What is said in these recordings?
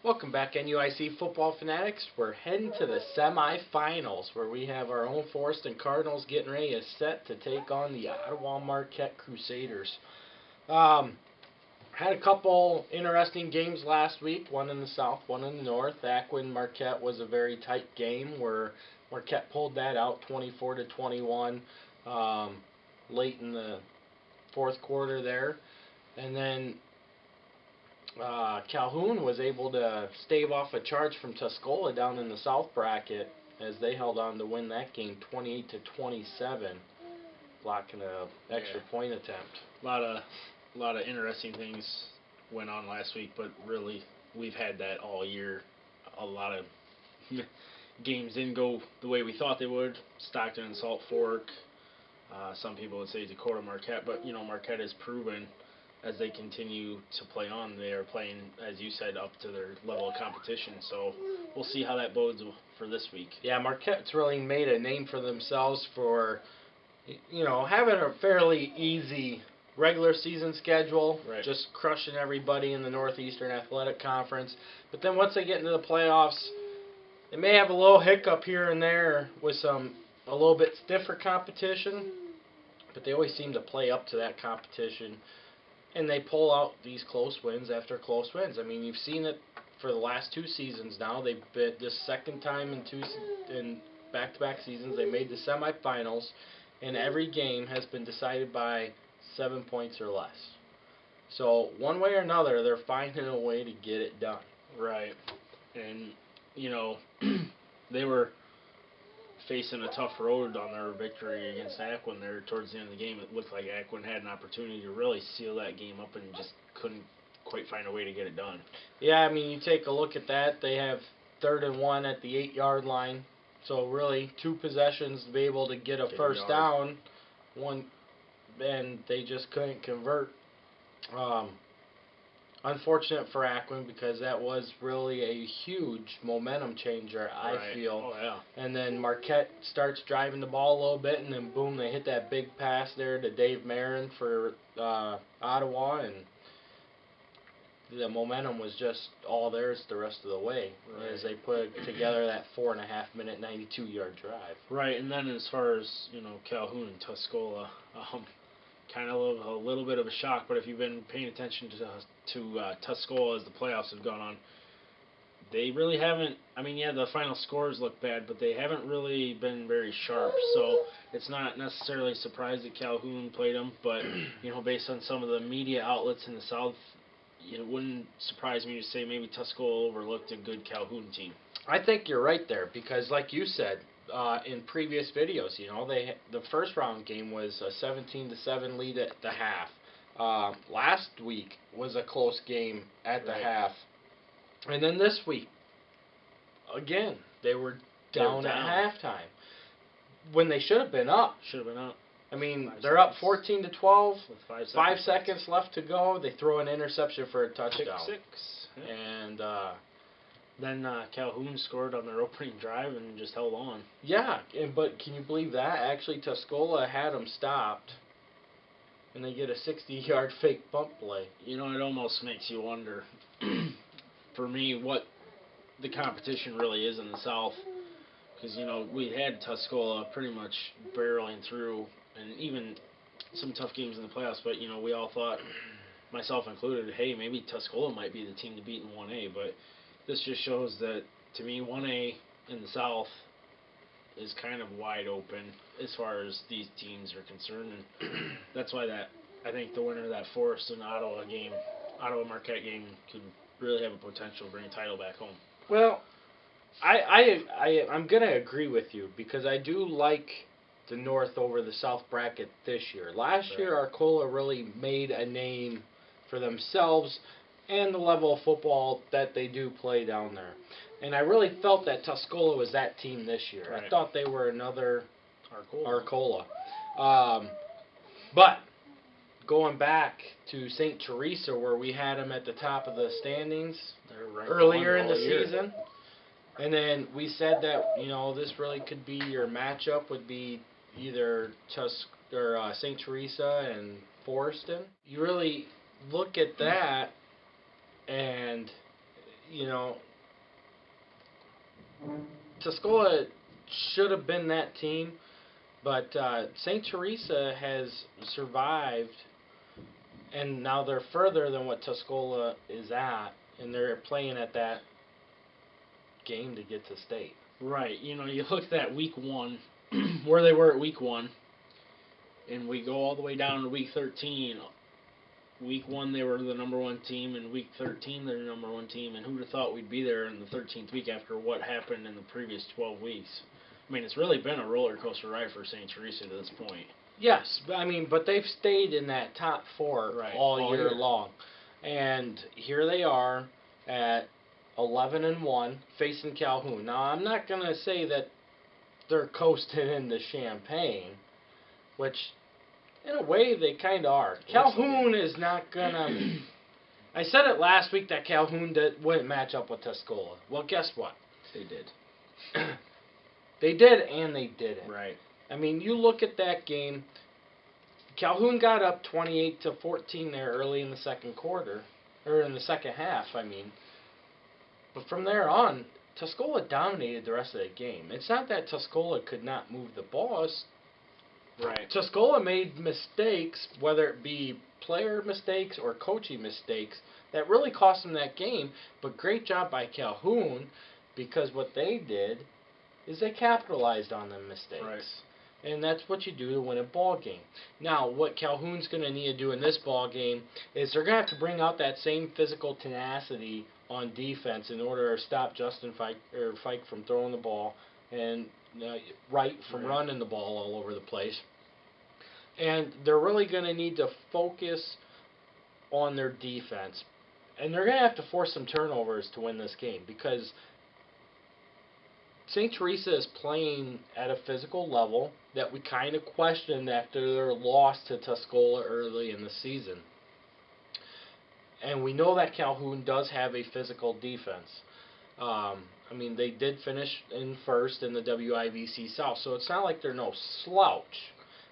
Welcome back, NUIC football fanatics. We're heading to the semifinals where we have our own Forreston Cardinals getting ready to set to take on the Ottawa Marquette Crusaders. Had a couple interesting games last week, one in the south, one in the north. Marquette was a very tight game where Marquette pulled that out 24-21 late in the fourth quarter there. And then Calhoun was able to stave off a charge from Tuscola down in the south bracket as they held on to win that game 28-27, blocking an extra point attempt. A lot of interesting things went on last week, but really we've had that all year. A lot of games didn't go the way we thought they would. Stockton and Salt Fork. Some people would say Dakota Marquette, but Marquette has proven as they continue to play on, they are playing, as you said, up to their level of competition. So we'll see how that bodes for this week. Yeah, Marquette's really made a name for themselves for, having a fairly easy regular season schedule, right. Just crushing everybody in the Northeastern Athletic Conference. But then once they get into the playoffs, they may have a little hiccup here and there with a little bit stiffer competition, but they always seem to play up to that competition. And they pull out these close wins after close wins. I mean, you've seen it for the last two seasons now. They've been this second time in back-to-back seasons. They made the semifinals, and every game has been decided by 7 points or less. So one way or another, they're finding a way to get it done. Right. And, they were facing a tough road on their victory against Aquin there towards the end of the game. It looked like Aquin had an opportunity to really seal that game up and just couldn't quite find a way to get it done. Yeah, I mean, you take a look at that. They have 3rd and 1 at the 8-yard line. So really, 2 possessions to be able to get a first down. One, and they just couldn't convert. Unfortunate for Aquin because that was really a huge momentum changer, I feel. Oh, yeah. And then Marquette starts driving the ball a little bit, and then boom, they hit that big pass there to Dave Marin for Ottawa, and the momentum was just all theirs the rest of the way as they put together that 4.5-minute, 92-yard drive. Right, and then as far as, Calhoun and Tuscola, kind of a little bit of a shock, but if you've been paying attention to Tuscola as the playoffs have gone on, they really haven't. I mean, yeah, the final scores look bad, but they haven't really been very sharp. So it's not necessarily a surprise that Calhoun played them, but based on some of the media outlets in the South, it wouldn't surprise me to say maybe Tuscola overlooked a good Calhoun team. I think you're right there because, like you said, in previous videos, the first round game was a 17-7 lead at the half. Last week was a close game at the half, and then this week, again, they were down at halftime when they should have been up. I mean, they're up 14-12 with 5 seconds left to go. They throw an interception for a touchdown. Pick 6. Yeah. And then Calhoun scored on their opening drive and just held on. Yeah, but can you believe that? Actually, Tuscola had them stopped, and they get a 60-yard fake bump play. It almost makes you wonder, for me, what the competition really is in the South. Because, we had Tuscola pretty much barreling through, and even some tough games in the playoffs, but, we all thought, myself included, hey, maybe Tuscola might be the team to beat in 1A, but this just shows that, to me, 1A in the South is kind of wide open as far as these teams are concerned. And that's why I think the winner of that Forreston Ottawa Marquette game, could really have a potential to bring a title back home. Well, I'm going to agree with you because I do like the North over the South bracket this year. Last year, Arcola really made a name for themselves and the level of football that they do play down there. And I really felt that Tuscola was that team this year. I thought they were another Arcola. But going back to St. Teresa, where we had them at the top of the standings earlier in the season, and then we said that, this really could be your matchup would be either St. Teresa and Forreston. You really look at that, and you know, Tuscola should have been that team, but St. Teresa has survived, and now they're further than what Tuscola is at, and they're playing at that game to get to state. Right. You know, you look at week 1, where they were at week 1, and we go all the way down to week 13. Week 1, they were the number 1 team, and week 13, they're the number 1 team, and who'd have thought we'd be there in the 13th week after what happened in the previous 12 weeks? I mean, it's really been a roller coaster ride for St. Teresa to this point. Yes, I mean, but they've stayed in that top 4 all year long. And here they are at 11-1 facing Calhoun. Now, I'm not going to say that they're coasting into Champaign, which in a way they kind of are. Calhoun is not going to... I said it last week that Calhoun wouldn't match up with Tuscola. Well, guess what? They did. They did and they didn't. Right. I mean, you look at that game. Calhoun got up 28-14 there early in the second quarter, or in the second half, I mean. But from there on, Tuscola dominated the rest of the game. It's not that Tuscola could not move the ball. Right. Tuscola made mistakes, whether it be player mistakes or coaching mistakes, that really cost them that game. But great job by Calhoun, because what they did is they capitalized on them mistakes. Right. And that's what you do to win a ball game. Now, what Calhoun's going to need to do in this ball game is they're going to have to bring out that same physical tenacity on defense in order to stop Justin Fike from throwing the ball and Wright from running the ball all over the place. And they're really going to need to focus on their defense. And they're going to have to force some turnovers to win this game, because St. Teresa is playing at a physical level that we kind of questioned after their loss to Tuscola early in the season. And we know that Calhoun does have a physical defense. I mean, they did finish in first in the WIVC South, so it's not like they're no slouch.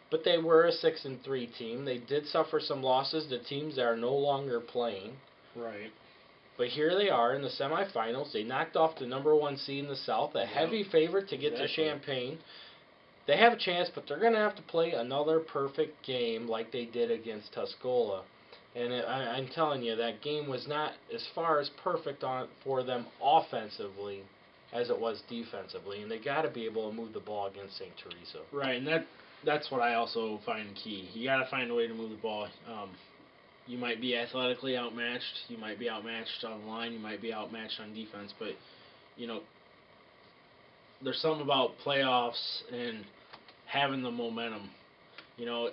But they were a 6-3 team. They did suffer some losses to teams that are no longer playing. Right. But here they are in the semifinals. They knocked off the number 1 seed in the South, a heavy favorite to get to Champaign. They have a chance, but they're going to have to play another perfect game like they did against Tuscola. And I'm telling you, that game was not as far as perfect for them offensively as it was defensively. And they got to be able to move the ball against St. Teresa. Right, and that's what I also find key. You got to find a way to move the ball. You might be athletically outmatched. You might be outmatched on the line. You might be outmatched on defense. But, you know, there's something about playoffs and having the momentum. You know,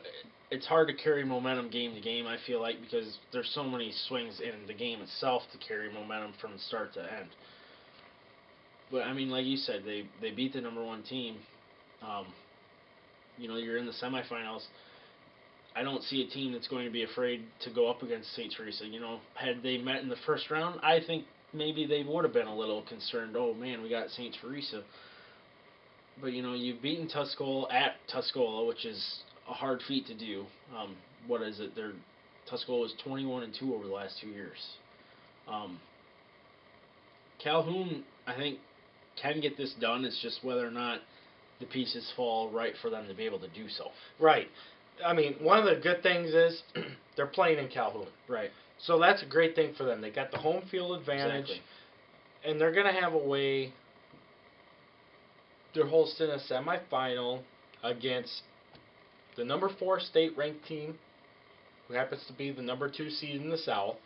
it's hard to carry momentum game to game, I feel like, because there's so many swings in the game itself to carry momentum from start to end. But, I mean, like you said, they beat the number 1 team. You know, you're in the semifinals. I don't see a team that's going to be afraid to go up against St. Teresa. You know, had they met in the first round, I think maybe they would have been a little concerned. Oh, man, we got St. Teresa. But, you know, you've beaten Tuscola at Tuscola, which is a hard feat to do. What is it? Tuscola was 21-2 over the last 2 years. Calhoun, I think, can get this done. It's just whether or not the pieces fall right for them to be able to do so. Right. I mean, one of the good things is they're playing in Calhoun. Right. So that's a great thing for them. They got the home field advantage. Exactly. And they're going to have a way. They're hosting a semifinal against the number 4 state-ranked team, who happens to be the number 2 seed in the South.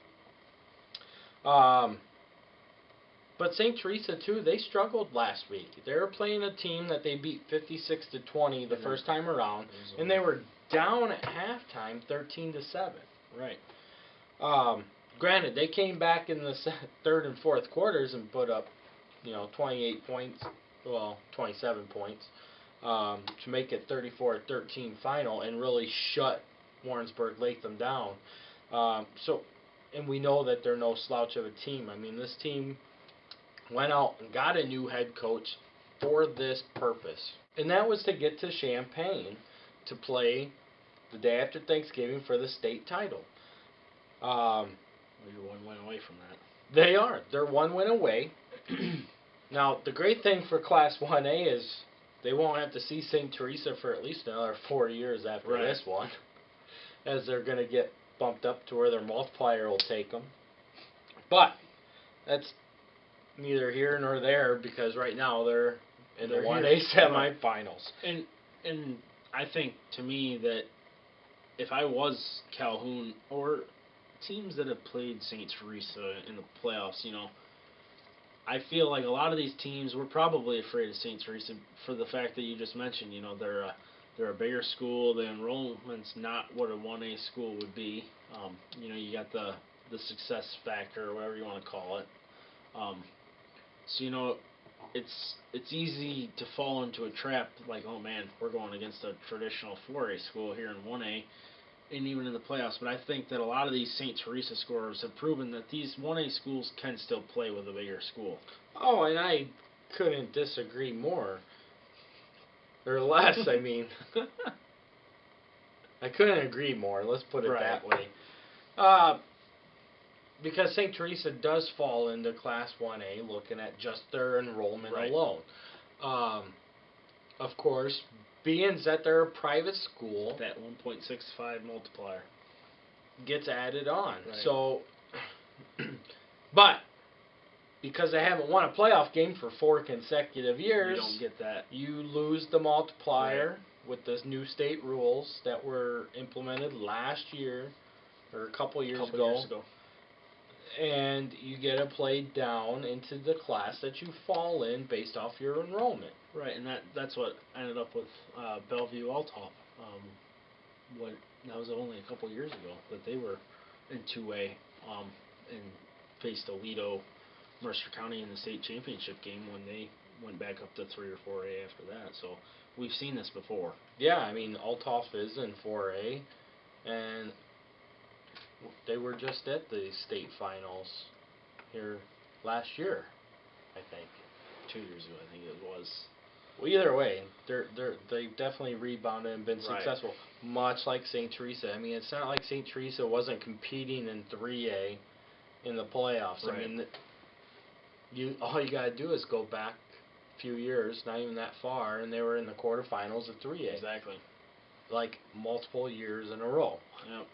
But St. Teresa, too, they struggled last week. They were playing a team that they beat 56-20 the first time around, and they were down at halftime 13-7. Right. Granted, they came back in the third and fourth quarters and put up, 28 points, 27 points, to make it 34-13 final and really shut Warrensburg Latham down. And we know that they're no slouch of a team. I mean, this team went out and got a new head coach for this purpose. And that was to get to Champaign to play the day after Thanksgiving for the state title. Well, you're one win away from that. They are. They're one win away. Now, the great thing for Class 1A is they won't have to see St. Teresa for at least another 4 years after Right. this one, as they're going to get bumped up to where their multiplier will take them. But that's neither here nor there, because right now they're in the 1A semifinals. And I think, to me, that if I was Calhoun or teams that have played St. Teresa in the playoffs, I feel like a lot of these teams were probably afraid of St. Teresa for the fact that you just mentioned. They're a bigger school. The enrollment's not what a 1A school would be. You got the success factor, or whatever you want to call it. So it's easy to fall into a trap like, oh man, we're going against a traditional 4A school here in 1A, and even in the playoffs. But I think that a lot of these St. Teresa scorers have proven that these 1A schools can still play with a bigger school. Oh, and I couldn't disagree more. Or less, I mean. I couldn't agree more, let's put it that way. Because St. Teresa does fall into Class 1A, looking at just their enrollment alone. Of course, being that they're a private school, that 1.65 multiplier gets added on. Right. So, but because they haven't won a playoff game for 4 consecutive years, you don't get that. You lose the multiplier with the new state rules that were implemented last year or a couple years ago. And you get to play down into the class that you fall in based off your enrollment. Right, and that's what ended up with Bellevue Altop. That was only a couple years ago that they were in 2A and faced Aledo, Mercer County in the state championship game when they went back up to 3 or 4A after that. So we've seen this before. Yeah, I mean, Althoff is in 4A, and they were just at the state finals here last year, I think. 2 years ago, I think it was. Well, either way, they've definitely rebounded and been successful, much like St. Teresa. I mean, it's not like St. Teresa wasn't competing in 3A in the playoffs. Right. I mean, all you got to do is go back a few years, not even that far, and they were in the quarterfinals of 3A. Exactly. Like multiple years in a row. Yep.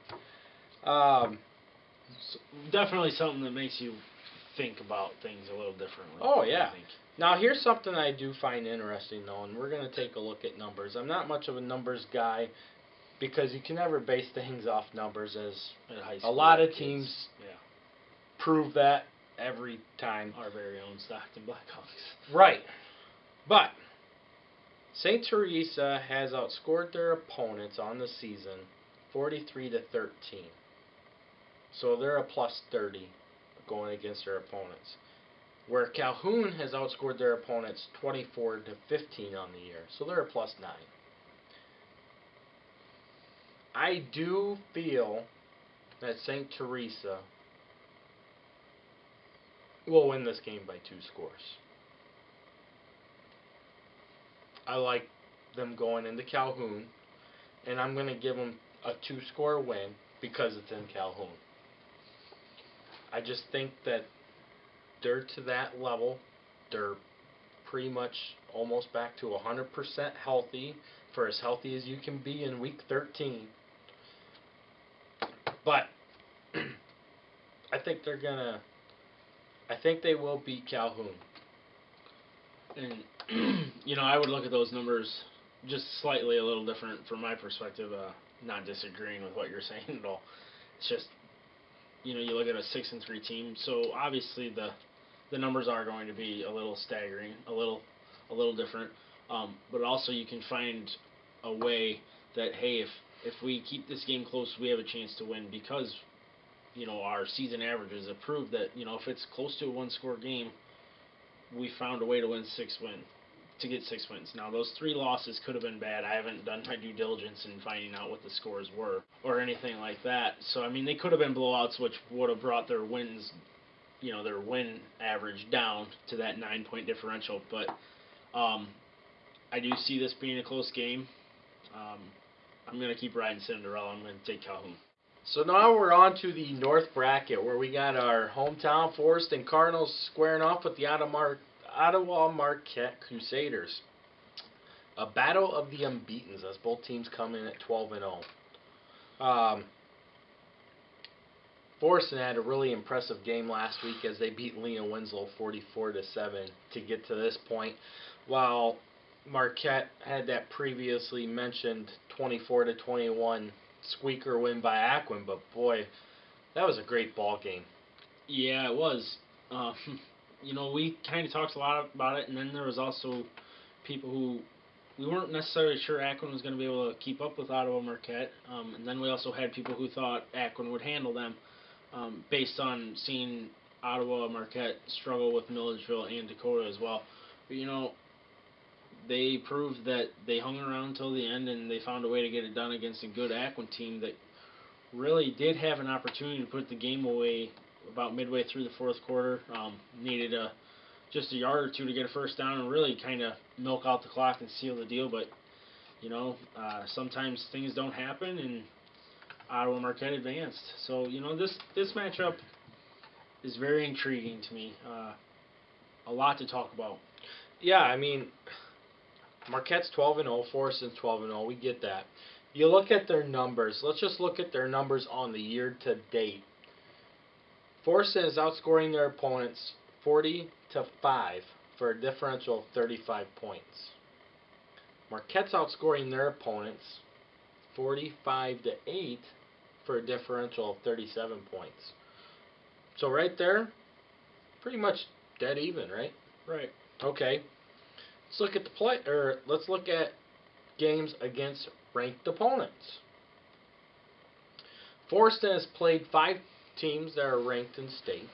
So definitely something that makes you think about things a little differently. Oh, yeah. I think. Now, here's something I do find interesting, though, and we're going to take a look at numbers. I'm not much of a numbers guy because you can never base things off numbers, as at high school, a lot of kids. teams prove that every time. Our very own Stockton Blackhawks. Right. But St. Teresa has outscored their opponents on the season 43-13. So they're a plus 30 going against their opponents. Where Calhoun has outscored their opponents 24-15 on the year. So they're a plus 9. I do feel that St. Teresa will win this game by 2 scores. I like them going into Calhoun, and I'm going to give them a 2-score win because it's in Calhoun. I just think that they're to that level. They're pretty much almost back to 100% healthy, for as healthy as you can be in week 13. But I think they will beat Calhoun. And I would look at those numbers just slightly a little different from my perspective. Not disagreeing with what you're saying at all. It's just you look at a 6-3 team, so obviously the numbers are going to be a little staggering, a little different. But also you can find a way that, hey, if we keep this game close, we have a chance to win because our season averages have proved that if it's close to a 1-score game, we found a way to get 6 wins. Now, those 3 losses could have been bad. I haven't done my due diligence in finding out what the scores were or anything like that. So, I mean, they could have been blowouts, which would have brought their wins, their win average down to that 9-point differential. But I do see this being a close game. I'm going to keep riding Cinderella. I'm going to take Calhoun. So now we're on to the North bracket where we got our hometown Forreston Cardinals squaring off with the Ottawa Marquette Crusaders. A battle of the unbeatens as both teams come in at 12-0. Forreston had a really impressive game last week as they beat Lena Winslow 44-7 to get to this point, while Marquette had that previously mentioned 24-21 squeaker win by Aquin. But boy, that was a great ball game. Yeah, it was. We kind of talked a lot about it, and then there was also people who we weren't necessarily sure Aquin was going to be able to keep up with Ottawa Marquette, and then we also had people who thought Aquin would handle them. Based on seeing Ottawa Marquette struggle with Milledgeville and Dakota as well. But, they proved that they hung around until the end and they found a way to get it done against a good Aquin team that really did have an opportunity to put the game away about midway through the fourth quarter. Needed just a yard or two to get a first down and really kind of milk out the clock and seal the deal. But, sometimes things don't happen and Ottawa Marquette advanced. So, this matchup is very intriguing to me. A lot to talk about. Yeah, I mean, Marquette's 12-0, Forreston's 12-0. We get that. You look at their numbers. Let's just look at their numbers on the year to date. Forreston is outscoring their opponents 40-5 for a differential of 35 points. Marquette's outscoring their opponents 45-8 for a differential of 37 points. So right there, pretty much dead even, right? Right. Okay. Let's look at games against ranked opponents. Forreston has played 5 teams that are ranked in state.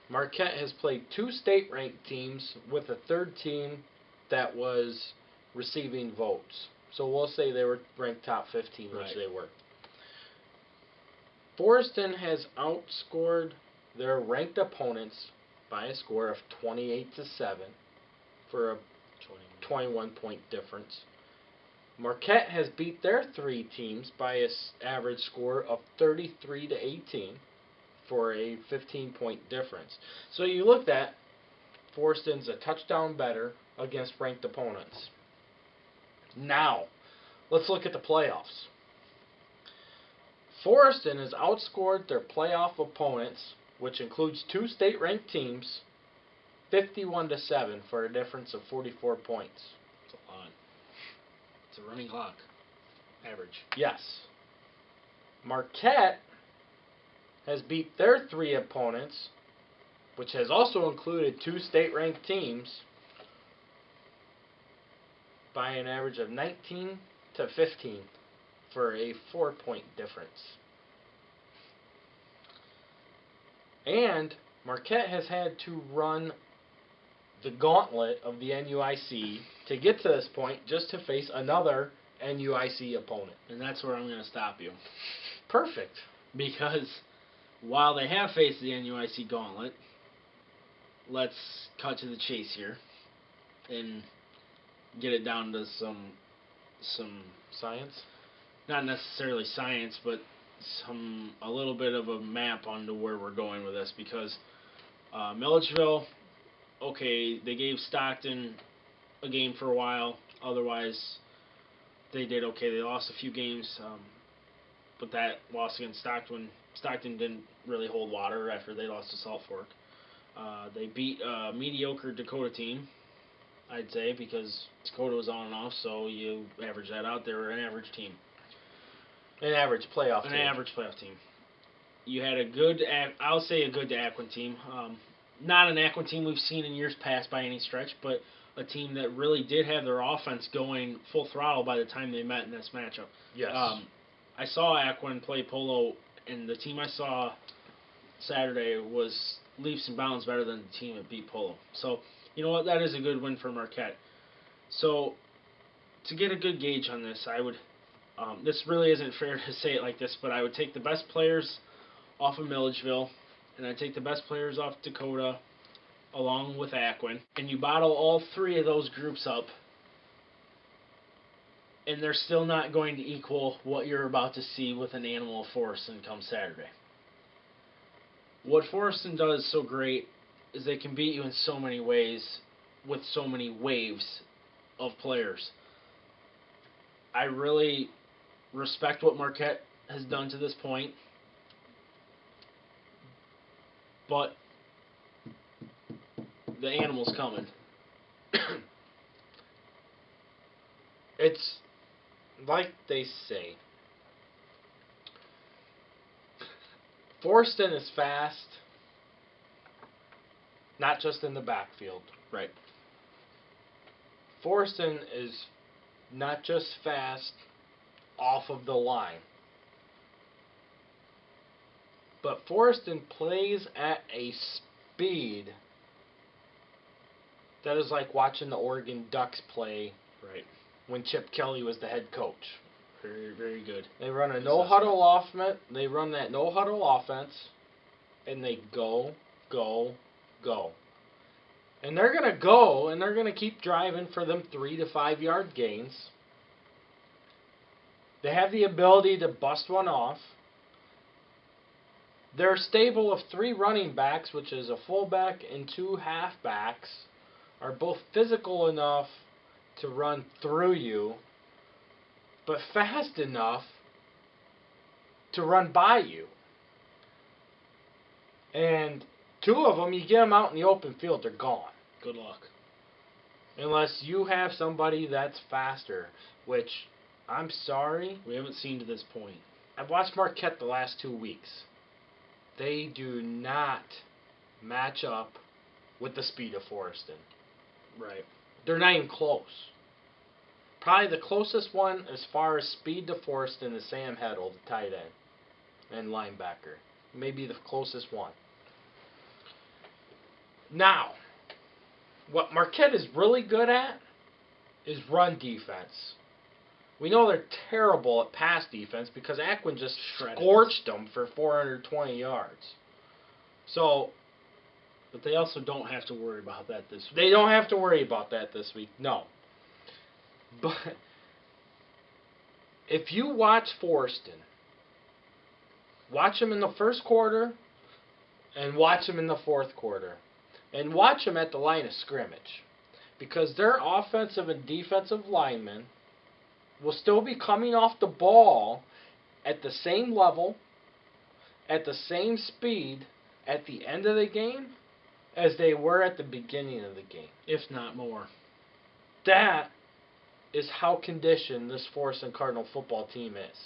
Marquette has played 2 state-ranked teams with a third team that was receiving votes. So we'll say they were ranked top 15, which Right. they were. Forreston has outscored their ranked opponents by a score of 28-7 for a 21-point difference. Marquette has beat their 3 teams by an average score of 33-18 for a 15-point difference. So you look at Forreston's a touchdown better against ranked opponents. Now, let's look at the playoffs. Forreston has outscored their playoff opponents, which includes 2 state-ranked teams, 51-7 for a difference of 44 points. It's a lot. It's a running clock. Average. Yes. Marquette has beat their 3 opponents, which has also included 2 state-ranked teams, by an average of 19-15 for a 4-point difference. And Marquette has had to run the gauntlet of the NUIC to get to this point just to face another NUIC opponent. And that's where I'm going to stop you. Perfect. Because while they have faced the NUIC gauntlet, let's cut to the chase here and get it down to some Science? not necessarily science, but a little bit of a map onto where we're going with this, because Milledgeville, okay, they gave Stockton a game for a while. Otherwise, they did okay. They lost a few games, but that loss against Stockton didn't really hold water after they lost to Salt Fork. They beat a mediocre Dakota team, I'd say, because Dakota was on and off, so you average that out. They were an average team. An average playoff team. An average playoff team. You had a good, I'll say a good Aquin team. Not an Aquin team we've seen in years past by any stretch, but a team that really did have their offense going full throttle by the time they met in this matchup. Yes. I saw Aquin play polo, and the team I saw Saturday was leaps and bounds better than the team that beat Polo. So, you know what? That is a good win for Marquette. So, to get a good gauge on this, I would... this really isn't fair to say it like this, but I would take the best players off of Milledgeville, and I'd take the best players off Dakota, along with Aquin, and you bottle all 3 of those groups up, And they're still not going to equal what you're about to see with an animal of Forreston come Saturday. What Forreston does so great is they can beat you in so many ways with so many waves of players. I really respect what Marquette has done to this point, but the animal's coming. It's like they say, Forreston is fast, not just in the backfield. Right. Forreston is not just fast off of the line, but Forreston plays at a speed that is like watching the Oregon Ducks play. Right. When Chip Kelly was the head coach. Very, very good. They run a no-huddle offense. They run that no-huddle offense, and they go, go, go. And they're going to go, and they're going to keep driving for them 3 to 5 yard gains. They have the ability to bust one off. Their stable of 3 running backs, which is a fullback and 2 halfbacks, are both physical enough to run through you, but fast enough to run by you. And 2 of them, you get them out in the open field, they're gone. Good luck. Unless you have somebody that's faster, which, I'm sorry, we haven't seen to this point. I've watched Marquette the last 2 weeks. They do not match up with the speed of Forreston. Right. They're not even close. Probably the closest one as far as speed to Forreston is Sam Heddle, the tight end and linebacker. Maybe the closest one. Now, what Marquette is really good at is run defense. We know they're terrible at pass defense because Aquin just scorched them for 420 yards. So, but they also don't have to worry about that this week. They don't have to worry about that this week, no. But if you watch Forreston, watch them in the first quarter and watch them in the fourth quarter. And watch them at the line of scrimmage. Because their offensive and defensive linemen will still be coming off the ball at the same level, at the same speed, at the end of the game as they were at the beginning of the game. If not more. That is how conditioned this Forreston Cardinal football team is.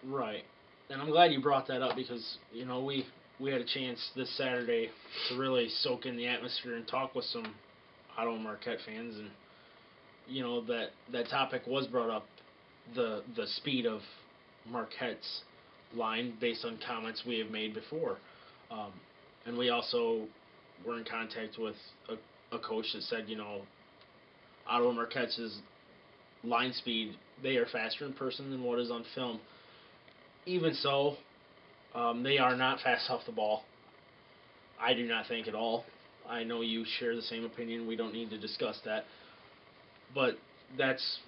Right. And I'm glad you brought that up because, you know, we had a chance this Saturday to really soak in the atmosphere and talk with some Ottawa Marquette fans, and you know that topic was brought up, the speed of Marquette's line based on comments we have made before, and we also were in contact with a coach that said, you know, Ottawa Marquette's line speed, they are faster in person than what is on film. Even so, they are not fast off the ball. I do not think at all. I know you share the same opinion. We don't need to discuss that. But that's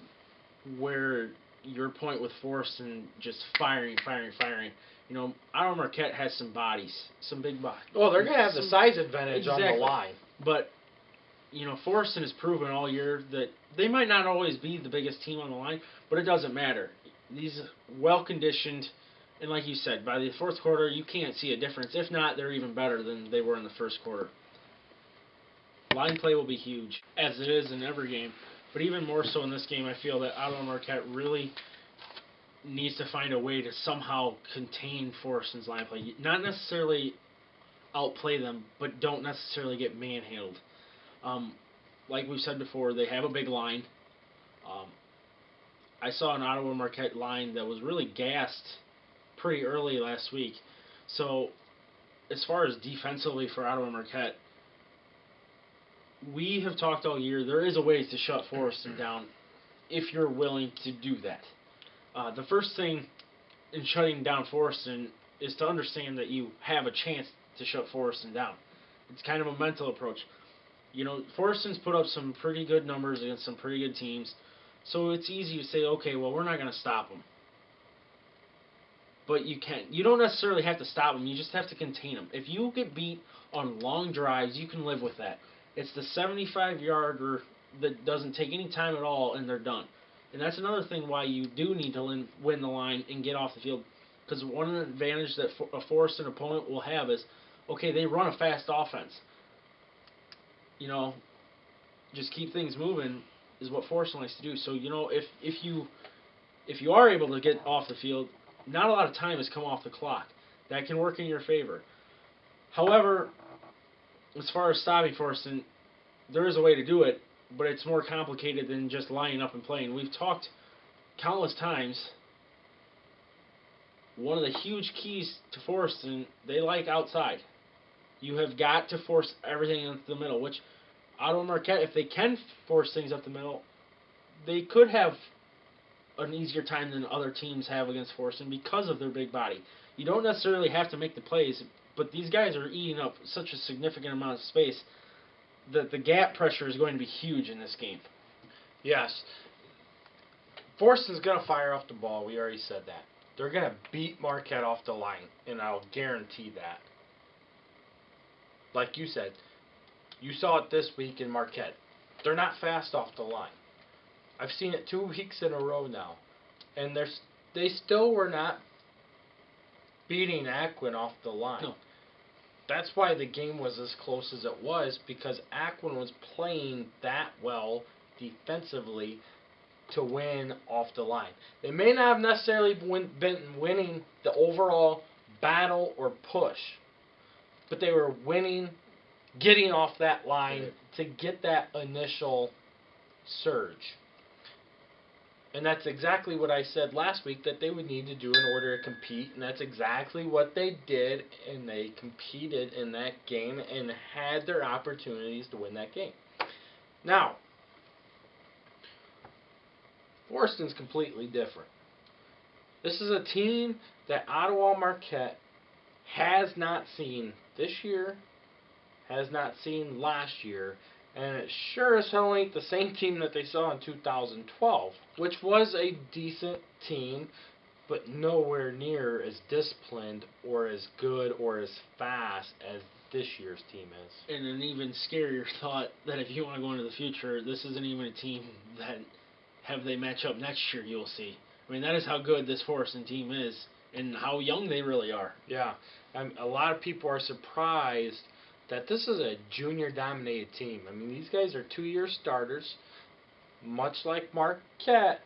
where your point with Forreston just firing. You know, Ottawa Marquette has some bodies, some big bodies. Well, they're going to have the size advantage on the line. But, you know, Forreston has proven all year that they might not always be the biggest team on the line, but it doesn't matter. These well-conditioned, and like you said, by the fourth quarter, you can't see a difference. If not, they're even better than they were in the first quarter. Line play will be huge, as it is in every game. But even more so in this game, I feel that Ottawa Marquette really needs to find a way to somehow contain Forreston's line play. Not necessarily outplay them, but don't necessarily get manhandled. Like we've said before, they have a big line. I saw an Ottawa Marquette line that was really gassed pretty early last week. So, as far as defensively for Ottawa Marquette, we have talked all year, there is a way to shut Forreston down if you're willing to do that. The first thing in shutting down Forreston is to understand that you have a chance to shut Forreston down. It's kind of a mental approach. You know, Forreston's put up some pretty good numbers against some pretty good teams. So it's easy to say, okay, well, we're not going to stop them. But you can. You don't necessarily have to stop them. You just have to contain them. If you get beat on long drives, you can live with that. It's the 75-yarder that doesn't take any time at all, and they're done. And that's another thing why you do need to win the line and get off the field. Because one of the advantages that a Forreston opponent will have is, okay, they run a fast offense. You know, just keep things moving is what Forreston likes to do. So, you know, if you are able to get off the field, not a lot of time has come off the clock. That can work in your favor. However, as far as stopping Forreston, there is a way to do it, but it's more complicated than just lining up and playing. We've talked countless times. One of the huge keys to Forreston, they like outside. You have got to force everything into the middle, which Ottawa and Marquette, if they can force things up the middle, they could have an easier time than other teams have against Forreston because of their big body. You don't necessarily have to make the plays, but these guys are eating up such a significant amount of space that the gap pressure is going to be huge in this game. Yes. Forreston's going to fire off the ball. We already said that. They're going to beat Marquette off the line, and I'll guarantee that. Like you said, you saw it this week in Marquette. They're not fast off the line. I've seen it 2 weeks in a row now, and they still were not beating Aquin off the line. No. That's why the game was as close as it was, because Aquin was playing that well defensively to win off the line. They may not have necessarily been winning the overall battle or push, but they were winning, getting off that line to get that initial surge. And that's exactly what I said last week that they would need to do in order to compete, and that's exactly what they did, and they competed in that game and had their opportunities to win that game. Now, Forreston's completely different. This is a team that Ottawa Marquette has not seen this year, has not seen last year, and it sure as hell ain't the same team that they saw in 2012, which was a decent team, but nowhere near as disciplined or as good or as fast as this year's team is. And an even scarier thought that if you want to go into the future, this isn't even a team that have they match up next year, you'll see. I mean, that is how good this Forreston team is and how young they really are. Yeah. A lot of people are surprised that this is a junior-dominated team. I mean, these guys are 2-year starters, much like Marquette,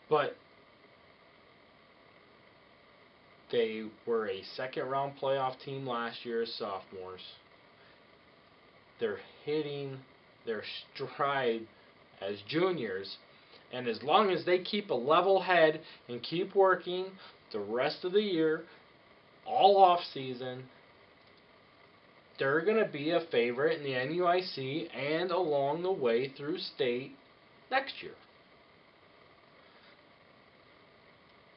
but they were a second-round playoff team last year as sophomores. They're hitting their stride as juniors, and as long as they keep a level head and keep working the rest of the year, all off season, they're going to be a favorite in the NUIC and along the way through state next year.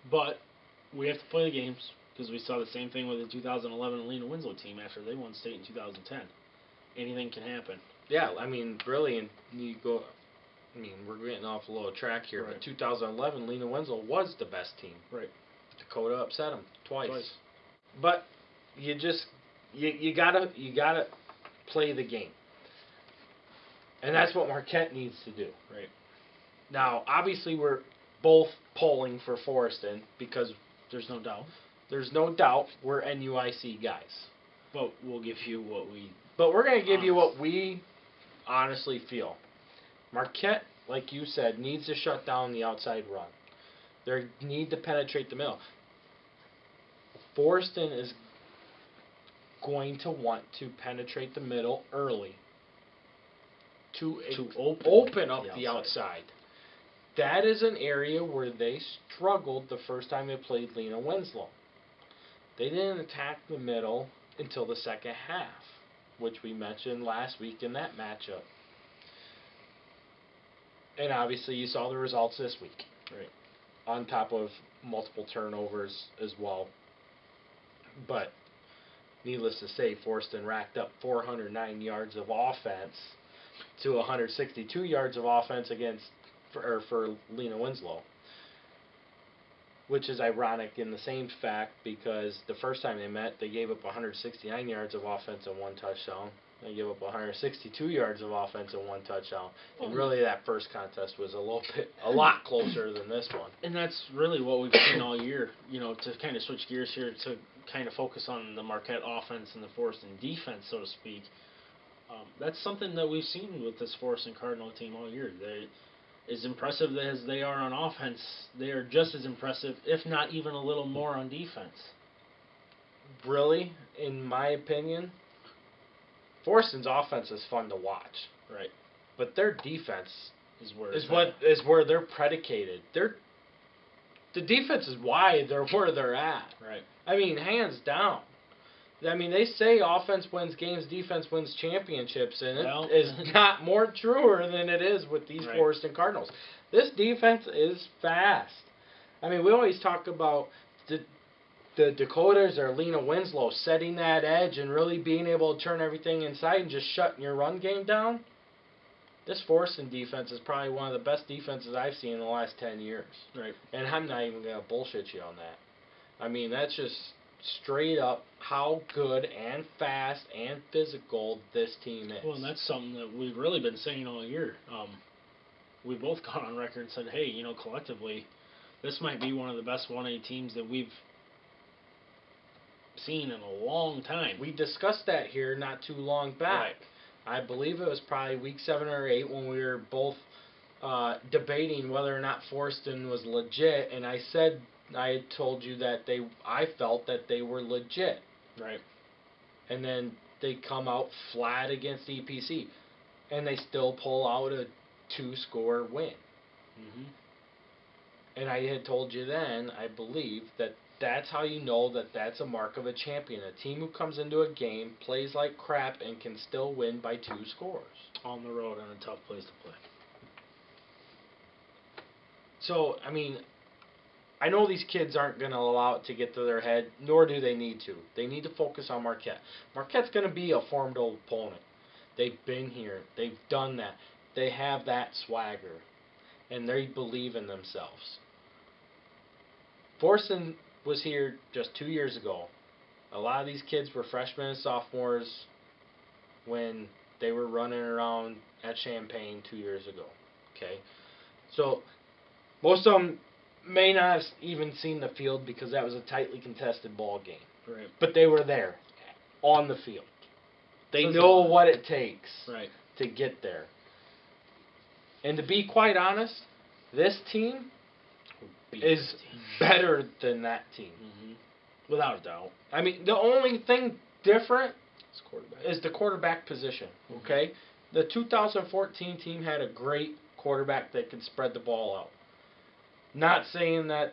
But we have to play the games because we saw the same thing with the 2011 Lena Winslow team after they won state in 2010. Anything can happen. Yeah, I mean, really, and you go. I mean, we're getting off a little track here, right. But 2011 Lena Winslow was the best team. Right. Dakota upset them twice. But you just you gotta play the game, and that's what Marquette needs to do. Right. Now, obviously, we're both polling for Forreston because there's no doubt. There's no doubt we're NUIC guys. But we'll give you what we. But we're gonna give you what we honestly feel. Marquette, like you said, needs to shut down the outside run. They need to penetrate the middle. Forreston is going to want to penetrate the middle early to open up the outside. That is an area where they struggled the first time they played Lena Winslow. They didn't attack the middle until the second half, which we mentioned last week in that matchup. And obviously you saw the results this week. Right. On top of multiple turnovers as well. But needless to say, Forreston racked up 409 yards of offense to 162 yards of offense for Lena Winslow. Which is ironic in the same fact because the first time they met, they gave up 169 yards of offense and 1 touchdown. They gave up 162 yards of offense and 1 touchdown. And really, that first contest was a lot closer than this one. And that's really what we've seen all year. You know, to kind of switch gears here to kind of focus on the Marquette offense and the Forreston defense, so to speak. That's something that we've seen with this Forreston Cardinal team all year. As impressive as they are on offense, they are just as impressive, if not even a little more on defense. Really, in my opinion, Forreston's offense is fun to watch. Right. But their defense is where they're predicated. The defense is why they're where they're at. Right. I mean, hands down. I mean, they say offense wins games, defense wins championships, and it is not more truer than it is with these Forreston Cardinals. This defense is fast. I mean, we always talk about the Dakotas or Lena Winslow setting that edge and really being able to turn everything inside and just shutting your run game down. This Forreston defense is probably one of the best defenses I've seen in the last 10 years. Right. And I'm not even going to bullshit you on that. I mean, that's just straight up how good and fast and physical this team is. Well, and that's something that we've really been saying all year. We've both gone on record and said, hey, you know, collectively, this might be one of the best 1A teams that we've seen in a long time. We discussed that here not too long back. Right. I believe it was probably week 7 or 8 when we were both debating whether or not Forreston was legit, and I had told you that I felt that they were legit. Right. And then they come out flat against EPC, and they still pull out a 2-score win. Mm-hmm. And I had told you then, I believe, that that's how you know that that's a mark of a champion. A team who comes into a game, plays like crap, and can still win by 2 scores. On the road and a tough place to play. So, I mean, I know these kids aren't going to allow it to get to their head, nor do they need to. They need to focus on Marquette. Marquette's going to be a formidable opponent. They've been here. They've done that. They have that swagger, and they believe in themselves. Forreston was here just 2 years ago. A lot of these kids were freshmen and sophomores when they were running around at Champaign 2 years ago. Okay? So, most of them may not have even seen the field because that was a tightly contested ball game. Right. But they were there, on the field. They know what it takes to get there. And to be quite honest, this team is better than that team. Mm-hmm. Without a doubt. I mean, the only thing different is the quarterback position. Okay? Mm-hmm. The 2014 team had a great quarterback that can spread the ball out. Not saying that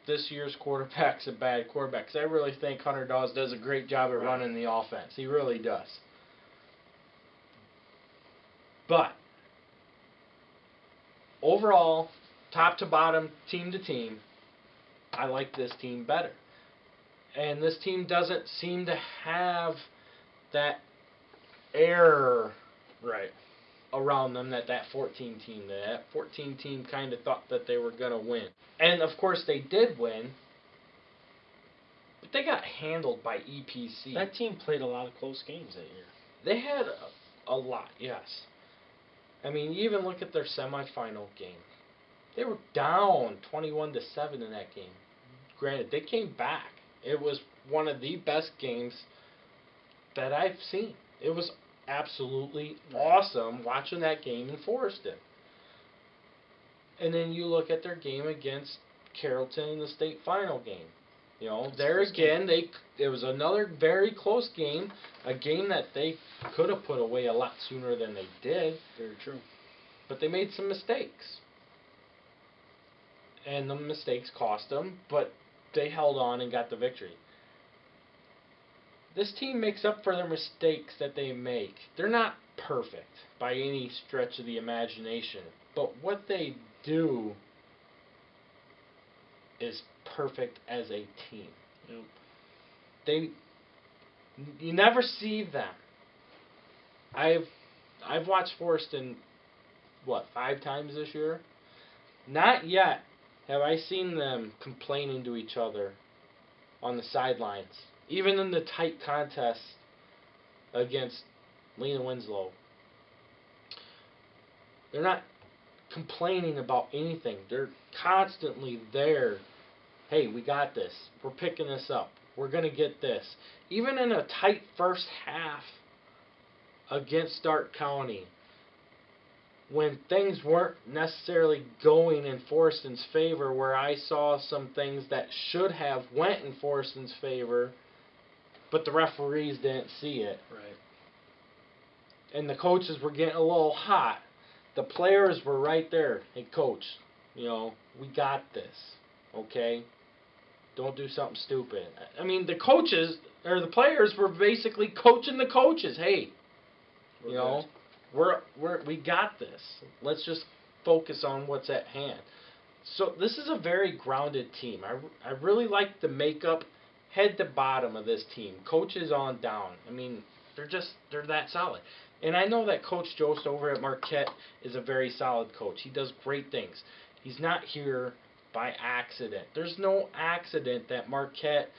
this year's quarterback's a bad quarterback, because I really think Hunter Dawes does a great job at running the offense. He really does. But overall, top to bottom, team to team, I like this team better. And this team doesn't seem to have that air around them that 14 team did. That 14 team kind of thought that they were going to win. And, of course, they did win. But they got handled by EPC. That team played a lot of close games that year. They had a lot, yes. I mean, you even look at their semifinal game. They were down 21-7 in that game. Granted, they came back. It was one of the best games that I've seen. It was absolutely awesome watching that game in Forreston. And then you look at their game against Carrollton in the state final game. You know, there again, it was another very close game, a game that they could have put away a lot sooner than they did. Very true. But they made some mistakes. And the mistakes cost them, but they held on and got the victory. This team makes up for their mistakes that they make. They're not perfect by any stretch of the imagination, but what they do is perfect as a team. You never see them. I've I've watched Forreston, 5 times this year? Not yet have I seen them complaining to each other on the sidelines. Even in the tight contests against Lena Winslow. They're not complaining about anything. They're constantly there. Hey, we got this. We're picking this up. We're going to get this. Even in a tight first half against Stark County, when things weren't necessarily going in Forreston's favor, where I saw some things that should have went in Forreston's favor, but the referees didn't see it. Right. And the coaches were getting a little hot. The players were right there. Hey, coach, we got this. Okay? Don't do something stupid. I mean, the coaches, or the players, were basically coaching the coaches. Hey, we got this. Let's just focus on what's at hand. So this is a very grounded team. I really like the makeup, head to bottom of this team. Coaches on down. I mean, they're that solid. And I know that Coach Jost over at Marquette is a very solid coach. He does great things. He's not here by accident. There's no accident that Marquette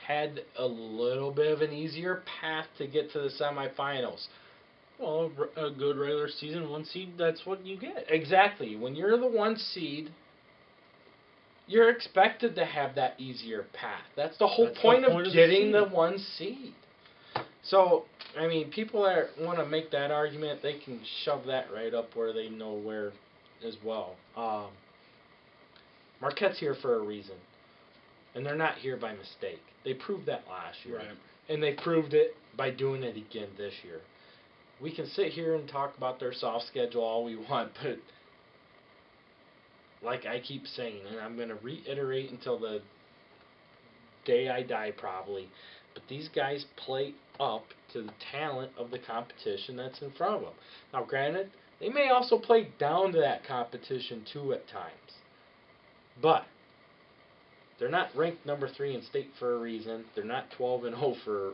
had a little bit of an easier path to get to the semifinals. Well, a good regular season 1 seed, that's what you get. Exactly. When you're the 1 seed, you're expected to have that easier path. That's the whole point of getting the 1 seed. So, I mean, people that want to make that argument, they can shove that right up where they know where as well. Marquette's here for a reason. And they're not here by mistake. They proved that last year. Right. And they proved it by doing it again this year. We can sit here and talk about their soft schedule all we want, but like I keep saying, and I'm going to reiterate until the day I die probably, but these guys play up to the talent of the competition that's in front of them. Now, granted, they may also play down to that competition too at times. But they're not ranked number 3 in state for a reason. They're not 12-0 for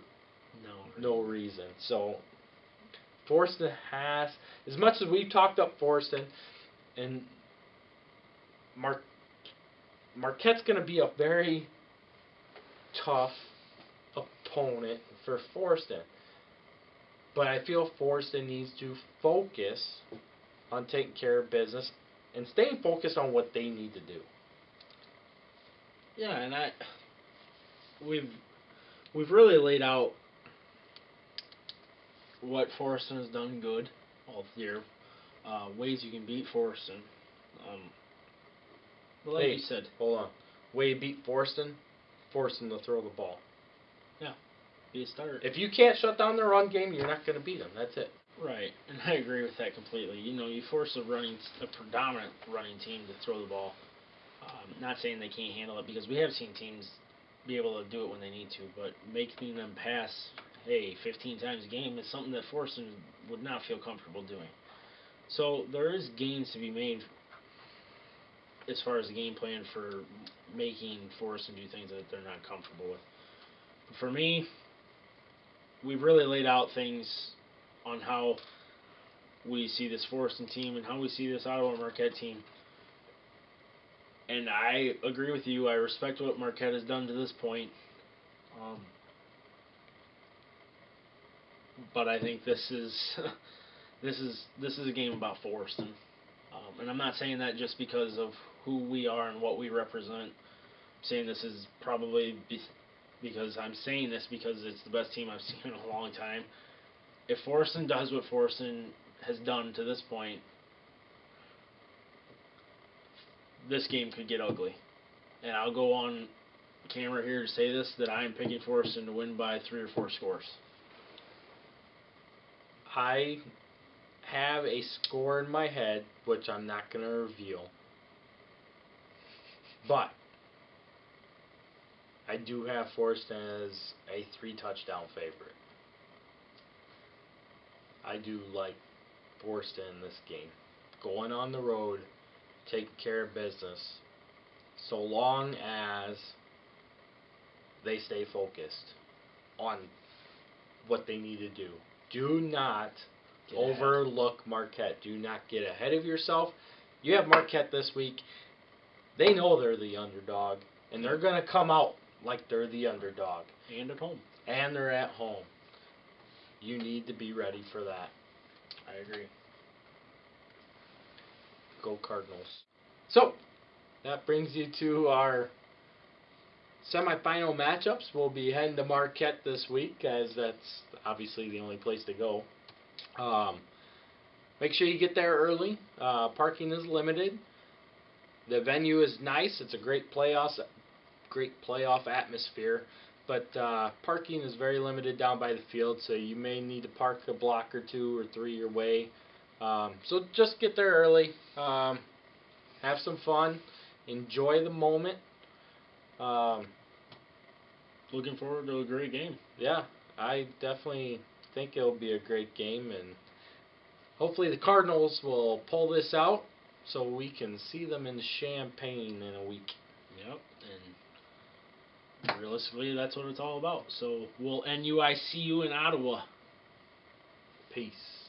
no reason. So Forreston has, as much as we've talked up Forreston, and Marquette's going to be a very tough opponent for Forreston. But I feel Forreston needs to focus on taking care of business and staying focused on what they need to do. Yeah, and we've really laid out what Forreston has done good all year, ways you can beat Forreston. But like you said, hold on. Way you beat Forreston? Force them to throw the ball. Yeah, be a starter. If you can't shut down their run game, you're not going to beat them. That's it. Right, and I agree with that completely. You force a predominant running team to throw the ball. Not saying they can't handle it, because we have seen teams be able to do it when they need to, but making them pass, 15 times a game is something that Forreston would not feel comfortable doing. So there is gains to be made as far as the game plan for making Forreston do things that they're not comfortable with. But for me, we've really laid out things on how we see this Forreston team and how we see this Ottawa Marquette team. And I agree with you. I respect what Marquette has done to this point. But I think this is this is a game about Forreston. And I'm not saying that just because of who we are and what we represent. I'm saying this is probably because I'm saying this because it's the best team I've seen in a long time. If Forreston does what Forreston has done to this point, this game could get ugly. And I'll go on camera here to say this, that I am picking Forreston to win by 3 or 4 scores. I have a score in my head, which I'm not going to reveal. But I do have Forreston as a 3-touchdown favorite. I do like Forreston in this game. Going on the road, taking care of business, so long as they stay focused on what they need to do. Do not overlook Marquette. Do not get ahead of yourself. You have Marquette this week. They know they're the underdog, and they're going to come out like they're the underdog. And at home. And they're at home. You need to be ready for that. I agree. Go Cardinals. So, that brings you to our semifinal matchups. We'll be heading to Marquette this week, as that's obviously the only place to go. Make sure you get there early. Parking is limited. The venue is nice. It's a great playoff atmosphere. But parking is very limited down by the field, so you may need to park a block or 2 or 3 your way. So just get there early. Have some fun. Enjoy the moment. Looking forward to a great game. Yeah, I definitely think it'll be a great game, and hopefully the Cardinals will pull this out so we can see them in Champaign in a week. Yep, and realistically, that's what it's all about. So we'll NUIC you in Ottawa. Peace.